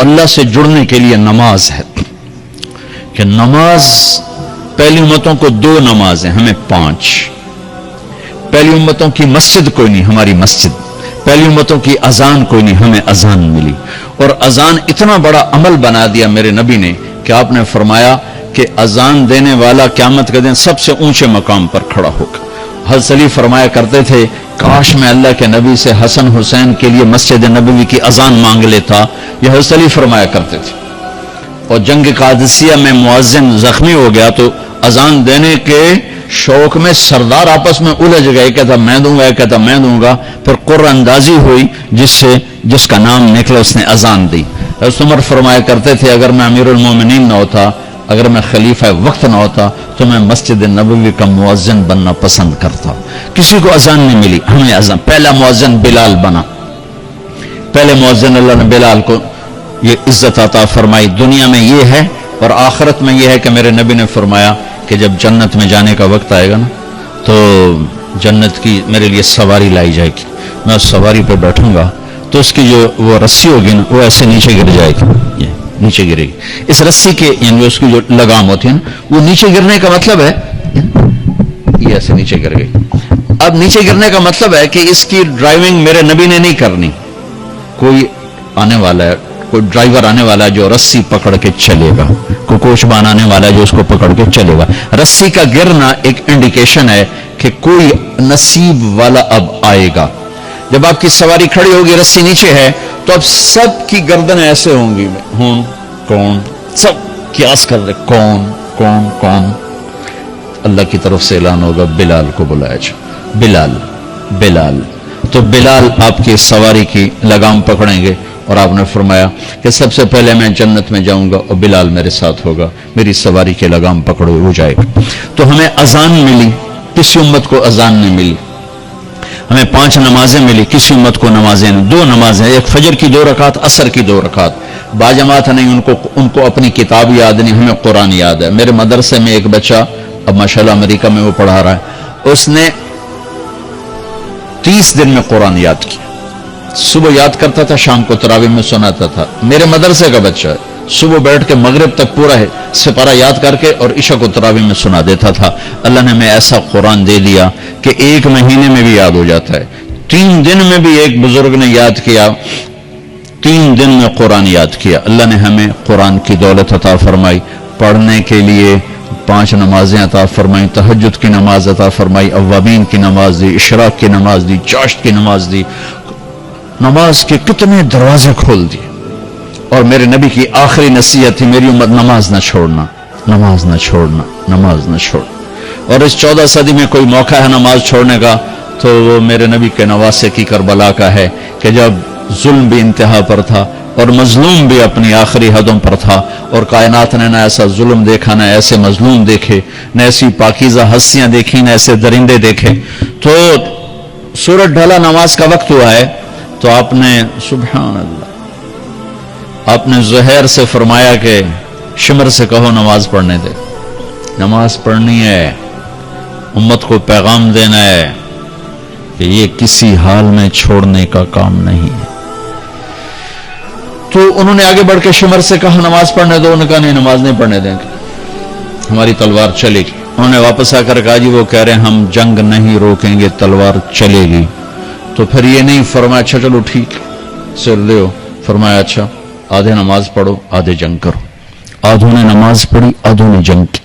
اللہ سے جڑنے کے لیے نماز ہے کہ نماز پہلی امتوں کو 2 نمازیں، ہمیں 5. پہلی امتوں کی مسجد کوئی نہیں، ہماری مسجد. پہلی امتوں کی اذان کوئی نہیں، ہمیں اذان ملی. اور اذان اتنا بڑا عمل بنا دیا میرے نبی نے کہ آپ نے فرمایا کہ اذان دینے والا قیامت کے دن سب سے اونچے مقام پر کھڑا ہوگا. حضرت علی فرمایا کرتے تھے کاش میں اللہ کے نبی سے حسن حسین کے لیے مسجد نبوی کی اذان مانگ لیتا. یہ حضرت علی فرمایا کرتے تھے. اور جنگ قادسیہ میں مؤذن زخمی ہو گیا تو اذان دینے کے شوق میں سردار آپس میں الجھ گئے، کہتا میں دوں گا، کہتا میں دوں گا. پھر قرہ اندازی ہوئی جس کا نام نکلا اس نے اذان دی. حضرت عمر فرمایا کرتے تھے اگر میں امیر المومنین نہ ہوتا، اگر میں خلیفہ وقت نہ ہوتا تو میں مسجد نبوی کا مؤذن بننا پسند کرتا. کسی کو اذان نہیں ملی، ہمیں اذان. پہلا مؤذن بلال بنا. پہلے مؤذن اللہ نے بلال کو یہ عزت عطا فرمائی. دنیا میں یہ ہے اور آخرت میں یہ ہے کہ میرے نبی نے فرمایا کہ جب جنت میں جانے کا وقت آئے گا نا تو جنت کی میرے لیے سواری لائی جائے گی. میں اس سواری پہ بیٹھوں گا تو اس کی جو وہ رسی ہوگی نا وہ ایسے نیچے گر جائے گی، یہ نیچے گرے گی. اس رسی کے یعنی اس کی جو لگام ہوتی ہے نا وہ نیچے گرنے کا مطلب ہے یہ ایسے نیچے گر گئی. اب نیچے گرنے کا مطلب ہے کہ اس کی ڈرائیونگ میرے نبی نے نہیں کرنی. کوئی آنے والا ہے، کوئی ڈرائیور آنے والا ہے جو رسی پکڑ کے چلے گا، کوئی کوچبان آنے والا ہے جو اس کو پکڑ کے چلے گا. رسی کا گرنا ایک انڈیکیشن ہے کہ کوئی نصیب والا اب آئے گا. جب آپ کی سواری کھڑی ہوگی رسی نیچے ہے تو اب سب کی گردن ایسے ہوں گی، کون، سب قیاس کر رہے کون کون کون. اللہ کی طرف سے اعلان ہوگا بلال کو بلایا جائے. بلال بلال. تو بلال آپ کی سواری کی لگام پکڑیں گے اور آپ نے فرمایا کہ سب سے پہلے میں جنت میں جاؤں گا اور بلال میرے ساتھ ہوگا، میری سواری کی لگام پکڑو ہو جائے گا. تو ہمیں اذان ملی، کسی امت کو اذان نہیں ملی. ہمیں 5 نمازیں ملی، کسی امت کو نمازیں نہیں. 2 نمازیں، ایک فجر کی 2 رکعت، عصر کی 2 رکعت. باجماعت نہیں، ان کو اپنی کتاب یاد نہیں، ہمیں قرآن یاد ہے. میرے مدرسے میں ایک بچہ اب ماشاءاللہ امریکہ میں وہ پڑھا رہا ہے، اس نے 30 دن میں قرآن یاد کیا. صبح یاد کرتا تھا، شام کو تراویح میں سناتا تھا. میرے مدرسے کا بچہ ہے، صبح بیٹھ کے مغرب تک پورا ہے سپارہ یاد کر کے اور عشاء کو تراویح میں سنا دیتا تھا. اللہ نے ہمیں ایسا قرآن دے دیا کہ 1 مہینے میں بھی یاد ہو جاتا ہے. 3 دن میں بھی ایک بزرگ نے یاد کیا، 3 دن میں قرآن یاد کیا. اللہ نے ہمیں قرآن کی دولت عطا فرمائی. پڑھنے کے لیے 5 نمازیں عطا فرمائی، تہجد کی نماز عطا فرمائی، اوابین کی نماز دی، اشراق کی نماز دی، چاشت کی نماز دی. نماز کے کتنے دروازے کھول دیے. اور میرے نبی کی آخری نصیحت تھی میری امت نماز نہ چھوڑنا، نماز نہ چھوڑنا، نماز نہ چھوڑ. اور اس 14 صدی میں کوئی موقع ہے نماز چھوڑنے کا تو وہ میرے نبی کے نواسے کی کربلا کا ہے کہ جب ظلم بھی انتہا پر تھا اور مظلوم بھی اپنی آخری حدوں پر تھا اور کائنات نے نہ ایسا ظلم دیکھا، نہ ایسے مظلوم دیکھے، نہ ایسی پاکیزہ ہستیاں دیکھی، نہ ایسے درندے دیکھے. تو سورج ڈھلا، نماز کا وقت ہوا ہے تو آپ نے سبحان اللہ، آپ نے زہیر سے فرمایا کہ شمر سے کہو نماز پڑھنے دے. نماز پڑھنی ہے، امت کو پیغام دینا ہے کہ یہ کسی حال میں چھوڑنے کا کام نہیں ہے. تو انہوں نے آگے بڑھ کے شمر سے کہا نماز پڑھنے دو. انہوں نے کہا نہیں، نماز نہیں پڑھنے دیں گے، ہماری تلوار چلے گی. انہوں نے واپس آ کر کہا جی وہ کہہ رہے ہیں ہم جنگ نہیں روکیں گے، تلوار چلے گی. تو پھر یہ نہیں فرمایا اچھا چلو ٹھیک چل رہے ہو، فرمایا اچھا آدھے نماز پڑھو آدھے جنگ کرو. آدھوں نے نماز پڑھی، آدھوں نے جنگ کی.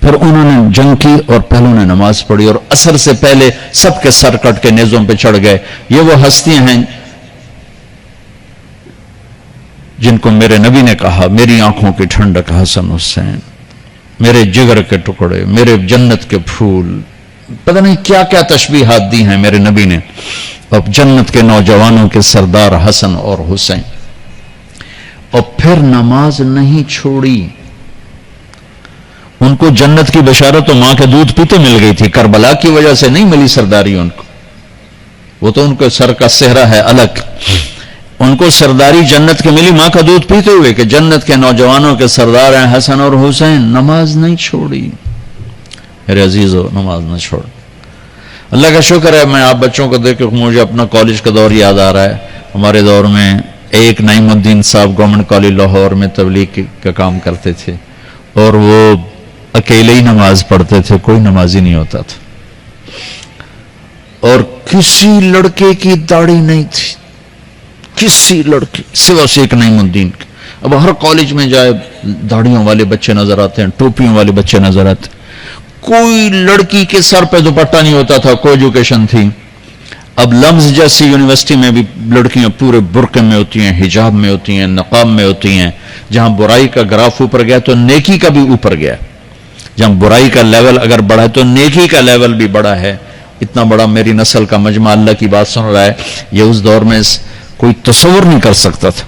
پھر انہوں نے جنگ کی اور پہلوں نے نماز پڑھی اور عصر سے پہلے سب کے سر کٹ کے نیزوں پہ چڑھ گئے. یہ وہ ہستیاں ہیں جن کو میرے نبی نے کہا میری آنکھوں کی ٹھنڈک حسن حسین، میرے جگر کے ٹکڑے، میرے جنت کے پھول. پتہ نہیں کیا کیا تشبیہات دی ہیں میرے نبی نے. اب جنت کے نوجوانوں کے سردار حسن اور حسین. اور پھر نماز نہیں چھوڑی. ان کو جنت کی بشارت تو ماں کے دودھ پیتے مل گئی تھی، کربلا کی وجہ سے نہیں ملی سرداری ان کو. وہ تو ان کے سر کا صحرا ہے الگ. ان کو سرداری جنت کے ملی ماں کا دودھ پیتے ہوئے کہ جنت کے نوجوانوں کے سردار ہیں حسن اور حسین. نماز نہیں چھوڑی. میرے عزیزو نماز نہ چھوڑ. اللہ کا شکر ہے میں آپ بچوں کو دیکھ کے مجھے اپنا کالج کا دور یاد آ رہا ہے. ہمارے دور میں ایک نعیم الدین صاحب گورنمنٹ کالج لاہور میں تبلیغ کا کام کرتے تھے، اور وہ اکیلے ہی نماز پڑھتے تھے، کوئی نمازی نہیں ہوتا تھا، اور کسی لڑکے کی داڑھی نہیں تھی، کسی لڑکے سوا سے ایک نعیم الدین کی۔ اب ہر کالج میں جائے داڑھیوں والے بچے نظر آتے ہیں، ٹوپیوں والے بچے نظر آتے ہیں، کوئی لڑکی کے سر پہ دوپٹہ نہیں ہوتا تھا، کوئی ایجوکیشن تھی۔ اب لمز جیسی یونیورسٹی میں بھی لڑکیاں پورے برقعے میں ہوتی ہیں، حجاب میں ہوتی ہیں، نقاب میں ہوتی ہیں۔ جہاں برائی کا گراف اوپر گیا تو نیکی کا بھی اوپر گیا، جہاں برائی کا لیول اگر بڑھا ہے تو نیکی کا لیول بھی بڑا ہے۔ اتنا بڑا میری نسل کا مجمع اللہ کی بات سن رہا ہے، یہ اس دور میں کوئی تصور نہیں کر سکتا تھا۔